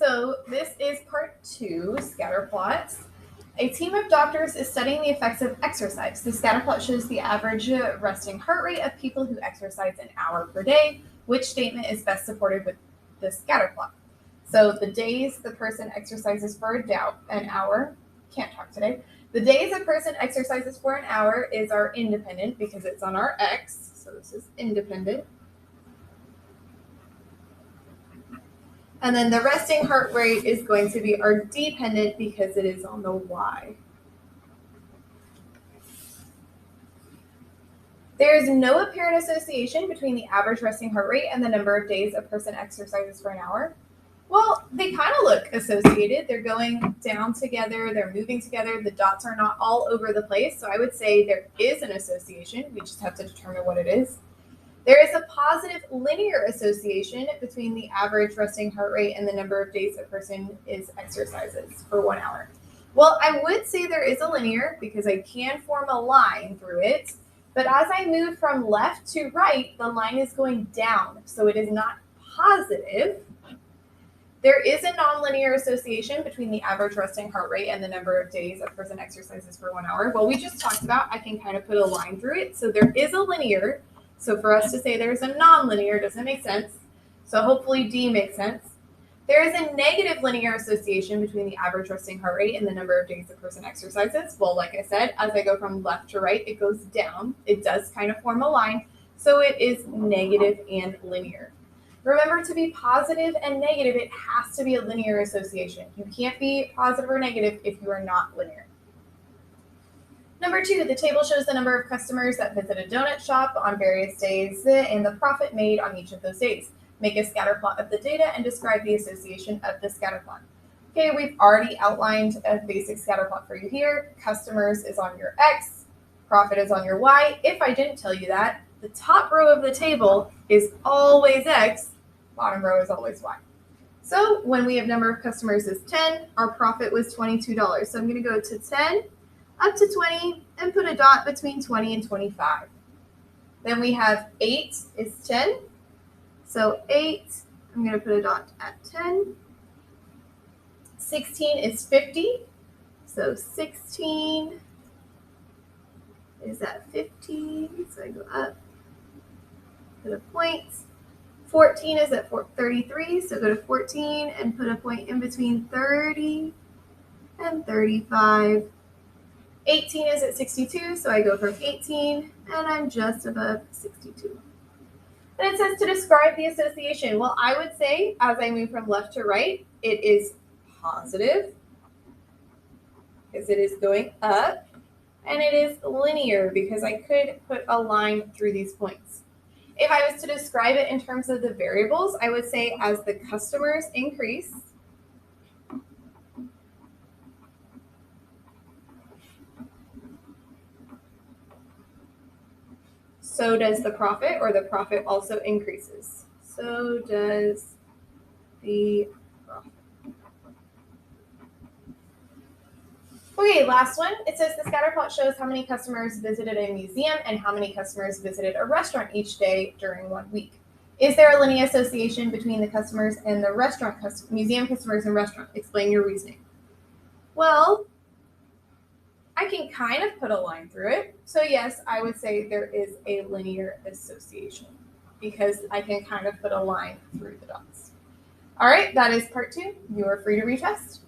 So this is part 2, Scatterplots. A team of doctors is studying the effects of exercise. The scatterplot shows the average resting heart rate of people who exercise an hour per day. Which statement is best supported with the scatterplot? So the days the person exercises for an hour, can't talk today. The days a person exercises for an hour is our independent because it's on our X. So this is independent. And then the resting heart rate is going to be our dependent because it is on the Y. There is no apparent association between the average resting heart rate and the number of days a person exercises for an hour. Well, they kind of look associated. They're going down together. They're moving together. The dots are not all over the place. So I would say there is an association. We just have to determine what it is. There is a positive linear association between the average resting heart rate and the number of days a person exercises for 1 hour. Well, I would say there is a linear because I can form a line through it. But as I move from left to right, the line is going down. So it is not positive. There is a nonlinear association between the average resting heart rate and the number of days a person exercises for 1 hour. Well, we just talked about, I can kind of put a line through it. So there is a linear. So for us to say there's a nonlinear doesn't make sense. So hopefully D makes sense. There is a negative linear association between the average resting heart rate and the number of days a person exercises. Well, like I said, as I go from left to right, it goes down. It does kind of form a line. So it is negative and linear. Remember, to be positive and negative, it has to be a linear association. You can't be positive or negative if you are not linear. Number 2, the table shows the number of customers that visit a donut shop on various days and the profit made on each of those days. Make a scatter plot of the data and describe the association of the scatter plot. Okay, we've already outlined a basic scatter plot for you here. Customers is on your X, profit is on your Y. If I didn't tell you that, the top row of the table is always X, bottom row is always Y. So when we have number of customers is 10, our profit was $22. So I'm going to go to 10 up to 20 and put a dot between 20 and 25. Then we have 8 is 10. So 8, I'm going to put a dot at 10. 16 is 50. So 16 is at 50. So I go up, put a point. 14 is at 33. So go to 14 and put a point in between 30 and 35. 18 is at 62, so I go from 18, and I'm just above 62. And it says to describe the association. Well, I would say as I move from left to right, it is positive because it is going up, and it is linear because I could put a line through these points. If I was to describe it in terms of the variables, I would say as the customers increase, so does the profit, or the profit also increases. So does the profit. Okay, last one. It says the scatter plot shows how many customers visited a museum and how many customers visited a restaurant each day during 1 week. Is there a linear association between the customers and the museum customers and restaurant? Explain your reasoning. Well, I can kind of put a line through it. So yes, I would say there is a linear association because I can kind of put a line through the dots. All right, that is part 2. You are free to retest.